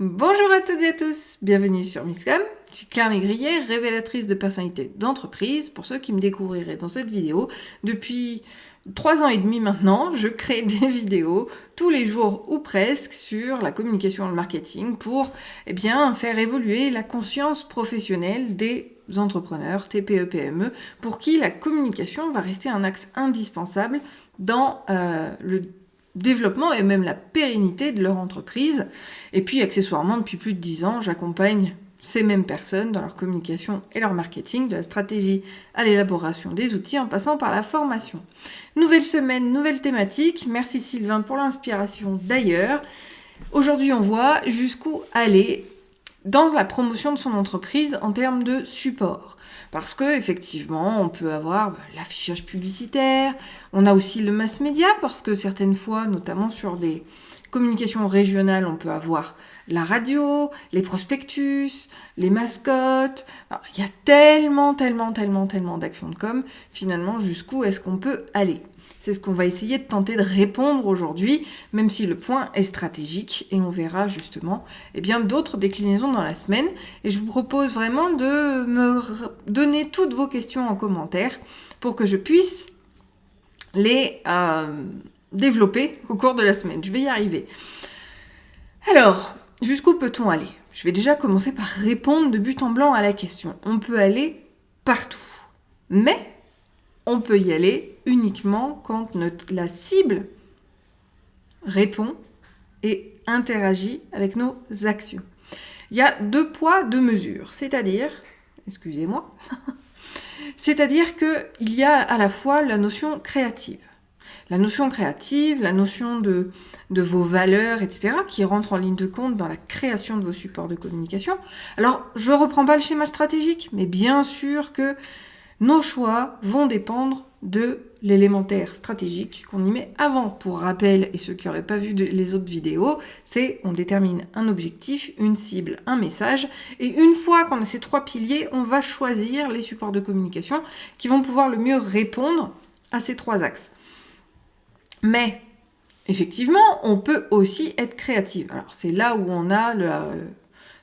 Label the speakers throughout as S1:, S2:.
S1: Bonjour à toutes et à tous, bienvenue sur Misscom. Je suis Claire Négrier, révélatrice de personnalité d'entreprise. Pour ceux qui me découvriraient dans cette vidéo, depuis 3 ans et demi maintenant, je crée des vidéos tous les jours ou presque sur la communication et le marketing pour faire évoluer la conscience professionnelle des entrepreneurs, TPE, PME, pour qui la communication va rester un axe indispensable dans le développement et même la pérennité de leur entreprise. Et puis accessoirement, depuis plus de 10 ans, j'accompagne ces mêmes personnes dans leur communication et leur marketing, de la stratégie à l'élaboration des outils en passant par la formation. Nouvelle semaine, nouvelle thématique. Merci Sylvain pour l'inspiration d'ailleurs. Aujourd'hui, on voit jusqu'où aller dans la promotion de son entreprise en termes de support. Parce que effectivement, on peut avoir l'affichage publicitaire, on a aussi le mass média, parce que certaines fois, notamment sur des communications régionales, on peut avoir la radio, les prospectus, les mascottes. Alors, il y a tellement d'actions de com. Finalement, jusqu'où est-ce qu'on peut aller ? C'est ce qu'on va essayer de tenter de répondre aujourd'hui, même si le point est stratégique, et on verra justement d'autres déclinaisons dans la semaine. Et je vous propose vraiment de me donner toutes vos questions en commentaire pour que je puisse les développer au cours de la semaine. Je vais y arriver. Alors, jusqu'où peut-on aller ? Je vais déjà commencer par répondre de but en blanc à la question. On peut aller partout, mais on peut y aller uniquement quand la cible répond et interagit avec nos actions. Il y a 2 poids, 2 mesures, c'est-à-dire qu'il y a à la fois la notion créative. La notion de vos valeurs, etc., qui rentrent en ligne de compte dans la création de vos supports de communication. Alors, je ne reprends pas le schéma stratégique, mais bien sûr que nos choix vont dépendre de l'élémentaire stratégique qu'on y met avant. Pour rappel, et ceux qui n'auraient pas vu les autres vidéos, c'est on détermine un objectif, une cible, un message, et une fois qu'on a ces 3 piliers, on va choisir les supports de communication qui vont pouvoir le mieux répondre à ces 3 axes. Mais effectivement, on peut aussi être créative. Alors c'est là où on a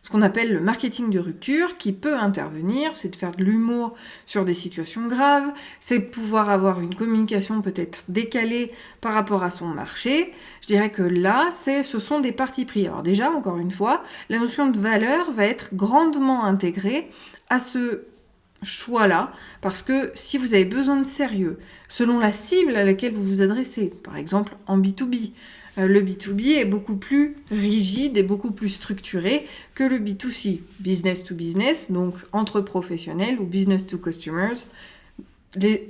S1: ce qu'on appelle le marketing de rupture qui peut intervenir, c'est de faire de l'humour sur des situations graves, c'est de pouvoir avoir une communication peut-être décalée par rapport à son marché. Je dirais que là, ce sont des partis pris. Alors déjà, encore une fois, la notion de valeur va être grandement intégrée à ce choix-là, parce que si vous avez besoin de sérieux, selon la cible à laquelle vous vous adressez, par exemple en B2B, le B2B est beaucoup plus rigide et beaucoup plus structuré que le B2C, business to business, donc entre professionnels ou business to customers,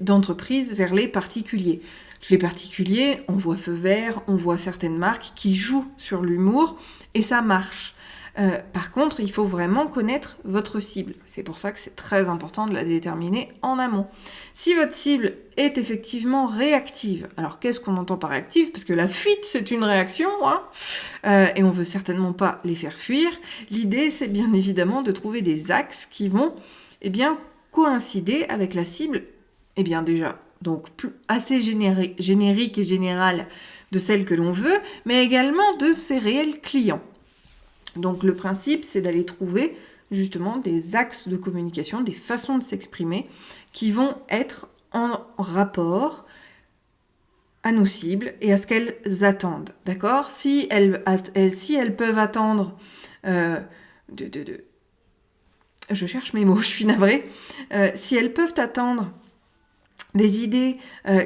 S1: d'entreprises vers les particuliers. Les particuliers, on voit feu vert, on voit certaines marques qui jouent sur l'humour et ça marche. Par contre, il faut vraiment connaître votre cible. C'est pour ça que c'est très important de la déterminer en amont. Si votre cible est effectivement réactive, alors qu'est-ce qu'on entend par réactive ? Parce que la fuite, c'est une réaction, et on veut certainement pas les faire fuir. L'idée, c'est bien évidemment de trouver des axes qui vont coïncider avec la cible, déjà, donc assez générique et générale de celle que l'on veut, mais également de ses réels clients. Donc le principe, c'est d'aller trouver justement des axes de communication, des façons de s'exprimer qui vont être en rapport à nos cibles et à ce qu'elles attendent. D'accord ? Si elles peuvent attendre je cherche mes mots, je suis navrée. Si elles peuvent attendre des idées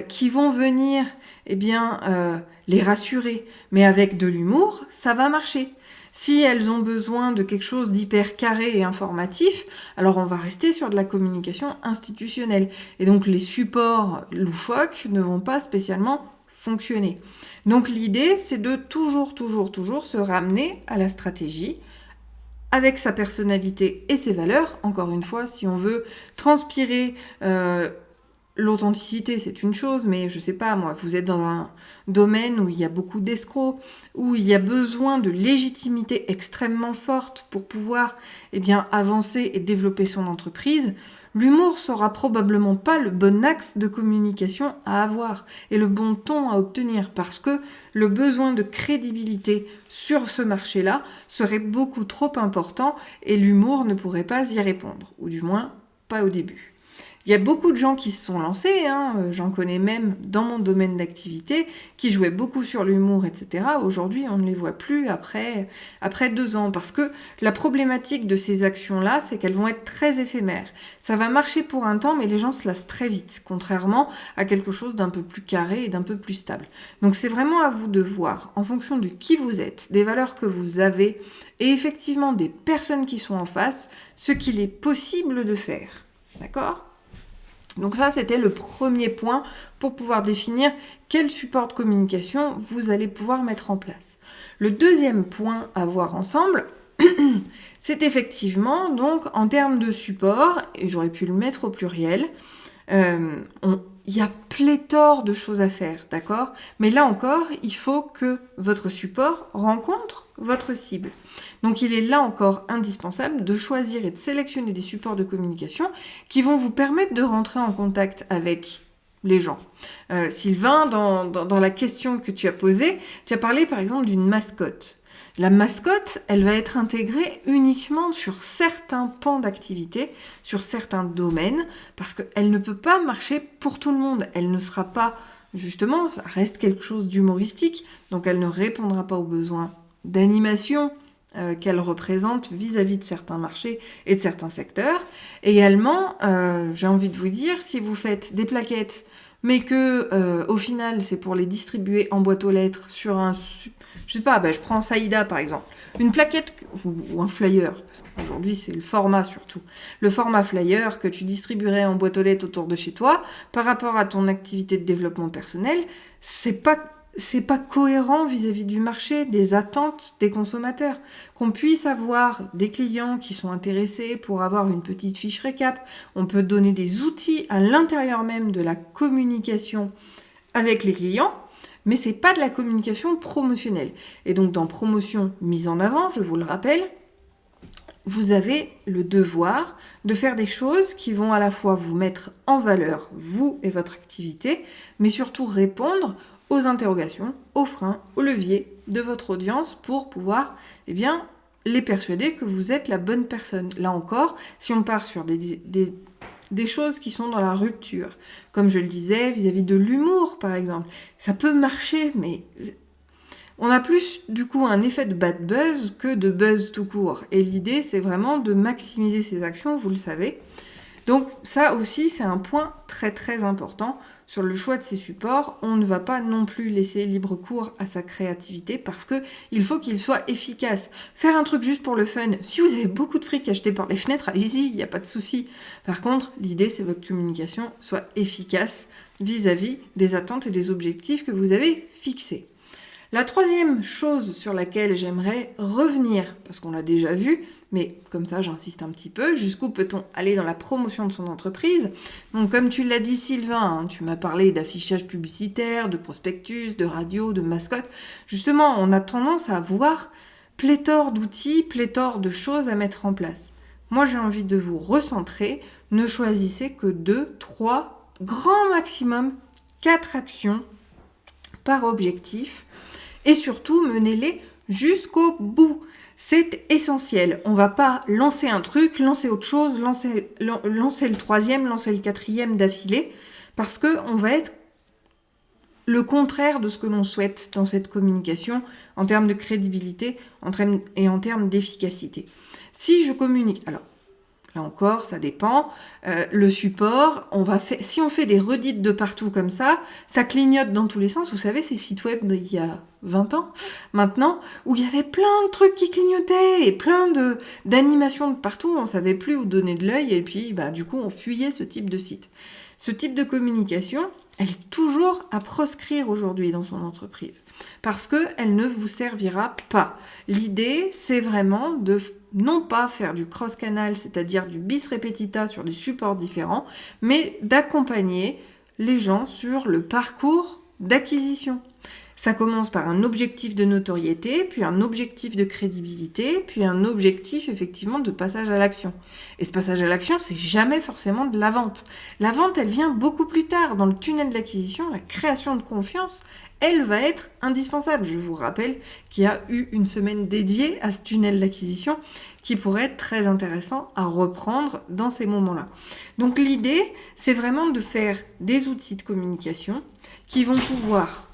S1: qui vont venir les rassurer, mais avec de l'humour, ça va marcher. Si elles ont besoin de quelque chose d'hyper carré et informatif, alors on va rester sur de la communication institutionnelle. Et donc les supports loufoques ne vont pas spécialement fonctionner. Donc l'idée, c'est de toujours se ramener à la stratégie, avec sa personnalité et ses valeurs. Encore une fois, si on veut transpirer l'authenticité, c'est une chose, mais je sais pas, moi, vous êtes dans un domaine où il y a beaucoup d'escrocs, où il y a besoin de légitimité extrêmement forte pour pouvoir avancer et développer son entreprise. l'humour sera probablement pas le bon axe de communication à avoir et le bon ton à obtenir parce que le besoin de crédibilité sur ce marché-là serait beaucoup trop important et l'humour ne pourrait pas y répondre, ou du moins pas au début. Il y a beaucoup de gens qui se sont lancés, j'en connais même dans mon domaine d'activité, qui jouaient beaucoup sur l'humour, etc. Aujourd'hui, on ne les voit plus après 2 ans, parce que la problématique de ces actions-là, c'est qu'elles vont être très éphémères. Ça va marcher pour un temps, mais les gens se lassent très vite, contrairement à quelque chose d'un peu plus carré et d'un peu plus stable. Donc c'est vraiment à vous de voir, en fonction de qui vous êtes, des valeurs que vous avez, et effectivement des personnes qui sont en face, ce qu'il est possible de faire. D'accord ? Donc ça, c'était le premier point pour pouvoir définir quel support de communication vous allez pouvoir mettre en place. Le deuxième point à voir ensemble, c'est effectivement, donc, en termes de support, et j'aurais pu le mettre au pluriel, il y a pléthore de choses à faire, d'accord ? Mais là encore, il faut que votre support rencontre votre cible. Donc il est là encore indispensable de choisir et de sélectionner des supports de communication qui vont vous permettre de rentrer en contact avec les gens. Sylvain, dans la question que tu as posée, tu as parlé par exemple d'une mascotte. La mascotte, elle va être intégrée uniquement sur certains pans d'activité, sur certains domaines, parce qu'elle ne peut pas marcher pour tout le monde. Elle ne sera pas, justement, ça reste quelque chose d'humoristique, donc elle ne répondra pas aux besoins d'animation qu'elle représente vis-à-vis de certains marchés et de certains secteurs. Également, j'ai envie de vous dire, si vous faites des plaquettes, mais que au final, c'est pour les distribuer en boîte aux lettres sur un... Je sais pas, je prends Saïda par exemple. Une plaquette ou un flyer, parce qu'aujourd'hui c'est le format surtout. Le format flyer que tu distribuerais en boîte aux lettres autour de chez toi, par rapport à ton activité de développement personnel, c'est pas cohérent vis-à-vis du marché, des attentes des consommateurs. Qu'on puisse avoir des clients qui sont intéressés pour avoir une petite fiche récap, on peut donner des outils à l'intérieur même de la communication avec les clients, mais c'est pas de la communication promotionnelle. Et donc dans promotion mise en avant, je vous le rappelle, vous avez le devoir de faire des choses qui vont à la fois vous mettre en valeur, vous et votre activité, mais surtout répondre aux interrogations, aux freins, aux leviers de votre audience pour pouvoir, les persuader que vous êtes la bonne personne. Là encore, si on part sur des choses qui sont dans la rupture, comme je le disais, vis-à-vis de l'humour, par exemple, ça peut marcher, mais on a plus, du coup, un effet de bad buzz que de buzz tout court. Et l'idée, c'est vraiment de maximiser ses actions, vous le savez. Donc ça aussi, c'est un point très très important sur le choix de ses supports. On ne va pas non plus laisser libre cours à sa créativité parce qu'il faut qu'il soit efficace. Faire un truc juste pour le fun, si vous avez beaucoup de fric acheté par les fenêtres, allez-y, il n'y a pas de souci. Par contre, l'idée, c'est que votre communication soit efficace vis-à-vis des attentes et des objectifs que vous avez fixés. La troisième chose sur laquelle j'aimerais revenir, parce qu'on l'a déjà vu, mais comme ça j'insiste un petit peu, jusqu'où peut-on aller dans la promotion de son entreprise ? Donc comme tu l'as dit Sylvain, tu m'as parlé d'affichage publicitaire, de prospectus, de radio, de mascotte. Justement, on a tendance à avoir pléthore d'outils, pléthore de choses à mettre en place. Moi j'ai envie de vous recentrer, ne choisissez que 2, 3, grand maximum 4 actions par objectif. Et surtout, menez-les jusqu'au bout. C'est essentiel. On ne va pas lancer un truc, lancer autre chose, lancer le troisième, lancer le quatrième d'affilée, parce qu'on va être le contraire de ce que l'on souhaite dans cette communication en termes de crédibilité et en termes d'efficacité. Si je communique... Alors, là encore, ça dépend. Le support, si on fait des redites de partout comme ça clignote dans tous les sens. Vous savez, ces sites web d'il y a 20 ans, maintenant, où il y avait plein de trucs qui clignotaient et plein d'animations de partout, on ne savait plus où donner de l'œil et puis du coup, on fuyait ce type de site. Ce type de communication, elle est toujours à proscrire aujourd'hui dans son entreprise parce qu'elle ne vous servira pas. L'idée, c'est vraiment de non pas faire du cross-canal, c'est-à-dire du bis repetita sur des supports différents, mais d'accompagner les gens sur le parcours d'acquisition. Ça commence par un objectif de notoriété, puis un objectif de crédibilité, puis un objectif effectivement de passage à l'action. Et ce passage à l'action, c'est jamais forcément de la vente. La vente, elle vient beaucoup plus tard. Dans le tunnel d'acquisition, la création de confiance, elle va être indispensable. Je vous rappelle qu'il y a eu une semaine dédiée à ce tunnel d'acquisition qui pourrait être très intéressant à reprendre dans ces moments-là. Donc l'idée, c'est vraiment de faire des outils de communication qui vont pouvoir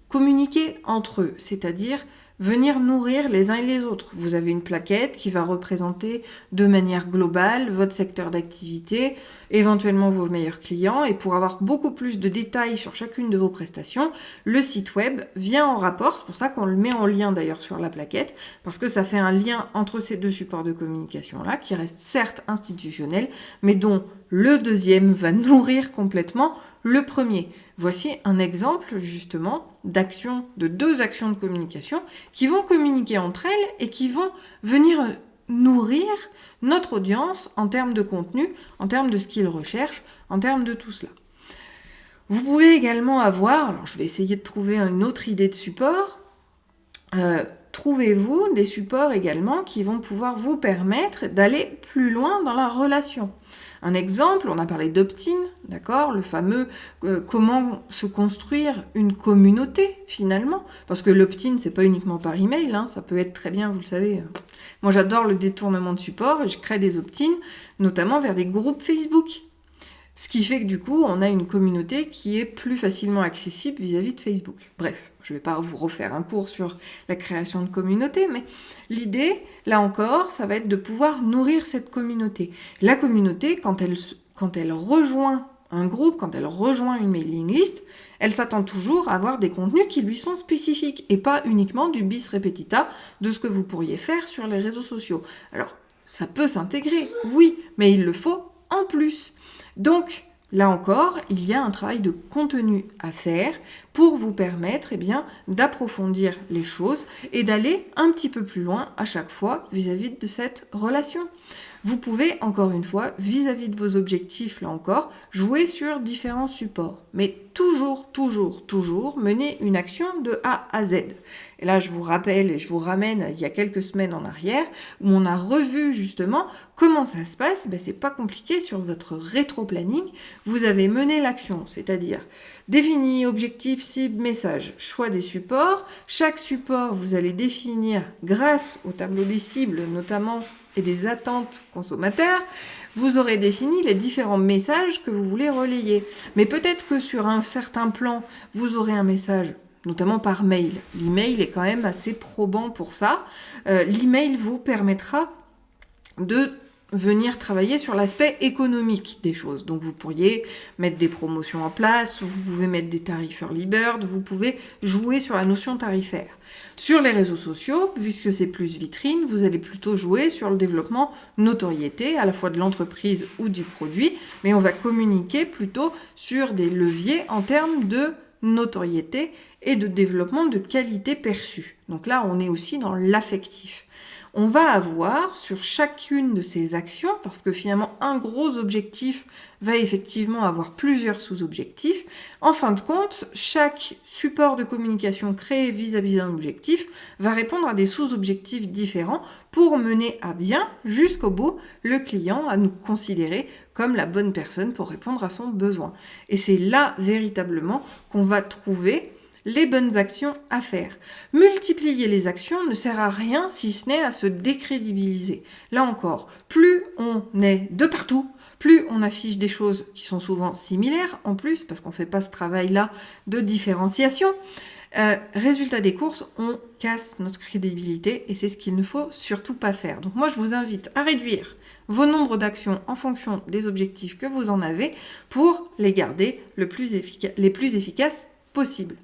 S1: communiquer entre eux, c'est-à-dire venir nourrir les uns et les autres. Vous avez une plaquette qui va représenter de manière globale votre secteur d'activité, éventuellement vos meilleurs clients, et pour avoir beaucoup plus de détails sur chacune de vos prestations, le site web vient en rapport. C'est pour ça qu'on le met en lien d'ailleurs sur la plaquette, parce que ça fait un lien entre ces deux supports de communication-là, qui restent certes institutionnels, mais dont le deuxième va nourrir complètement le premier. Voici un exemple justement de deux actions de communication qui vont communiquer entre elles et qui vont venir nourrir notre audience en termes de contenu, en termes de ce qu'ils recherchent, en termes de tout cela. Vous pouvez également avoir, alors je vais essayer de trouver une autre idée de support, trouvez-vous des supports également qui vont pouvoir vous permettre d'aller plus loin dans la relation. Un exemple, on a parlé d'opt-in, d'accord, le fameux comment se construire une communauté finalement, parce que l'opt-in c'est pas uniquement par email, hein, ça peut être très bien, vous le savez. Moi j'adore le détournement de support et je crée des opt-in, notamment vers des groupes Facebook. Ce qui fait que du coup, on a une communauté qui est plus facilement accessible vis-à-vis de Facebook. Bref, je ne vais pas vous refaire un cours sur la création de communauté, mais l'idée, là encore, ça va être de pouvoir nourrir cette communauté. La communauté, quand elle rejoint un groupe, quand elle rejoint une mailing list, elle s'attend toujours à avoir des contenus qui lui sont spécifiques et pas uniquement du bis repetita de ce que vous pourriez faire sur les réseaux sociaux. Alors, ça peut s'intégrer, oui, mais il le faut en plus. Donc, là encore, il y a un travail de contenu à faire pour vous permettre d'approfondir les choses et d'aller un petit peu plus loin à chaque fois vis-à-vis de cette relation. Vous pouvez, encore une fois, vis-à-vis de vos objectifs, là encore, jouer sur différents supports. Mais toujours mener une action de A à Z. Et là, je vous rappelle et je vous ramène il y a quelques semaines en arrière, où on a revu justement comment ça se passe. C'est pas compliqué sur votre rétro-planning. Vous avez mené l'action, c'est-à-dire défini objectif, cible, message, choix des supports. Chaque support, vous allez définir grâce au tableau des cibles, notamment, et des attentes consommateurs, vous aurez défini les différents messages que vous voulez relayer. Mais peut-être que sur un certain plan, vous aurez un message, notamment par mail. L'email est quand même assez probant pour ça. L'email vous permettra de venir travailler sur l'aspect économique des choses. Donc vous pourriez mettre des promotions en place, vous pouvez mettre des tarifs early bird, vous pouvez jouer sur la notion tarifaire. Sur les réseaux sociaux, puisque c'est plus vitrine, vous allez plutôt jouer sur le développement notoriété, à la fois de l'entreprise ou du produit, mais on va communiquer plutôt sur des leviers en termes de notoriété et de développement de qualité perçue. Donc là, on est aussi dans l'affectif. On va avoir sur chacune de ces actions, parce que finalement un gros objectif va effectivement avoir plusieurs sous-objectifs, en fin de compte, chaque support de communication créé vis-à-vis d'un objectif va répondre à des sous-objectifs différents pour mener à bien, jusqu'au bout, le client à nous considérer comme la bonne personne pour répondre à son besoin. Et c'est là véritablement qu'on va trouver les bonnes actions à faire. Multiplier les actions ne sert à rien si ce n'est à se décrédibiliser. Là encore, plus on est de partout, plus on affiche des choses qui sont souvent similaires en plus, parce qu'on ne fait pas ce travail-là de différenciation. Résultat des courses, on casse notre crédibilité et c'est ce qu'il ne faut surtout pas faire. Donc moi, je vous invite à réduire vos nombres d'actions en fonction des objectifs que vous en avez pour les garder les plus efficaces possibles.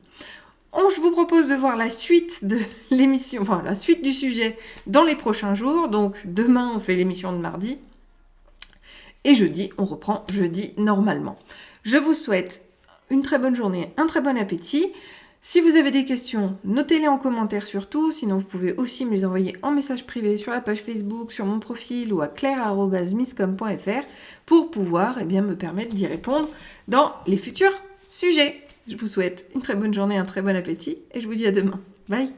S1: Je vous propose de voir la suite de l'émission, enfin la suite du sujet dans les prochains jours. Donc demain, on fait l'émission de mardi. Et jeudi, on reprend jeudi normalement. Je vous souhaite une très bonne journée, un très bon appétit. Si vous avez des questions, notez-les en commentaire surtout. Sinon, vous pouvez aussi me les envoyer en message privé sur la page Facebook, sur mon profil ou à claire@misscom.fr pour pouvoir me permettre d'y répondre dans les futurs sujets. Je vous souhaite une très bonne journée, un très bon appétit et je vous dis à demain. Bye!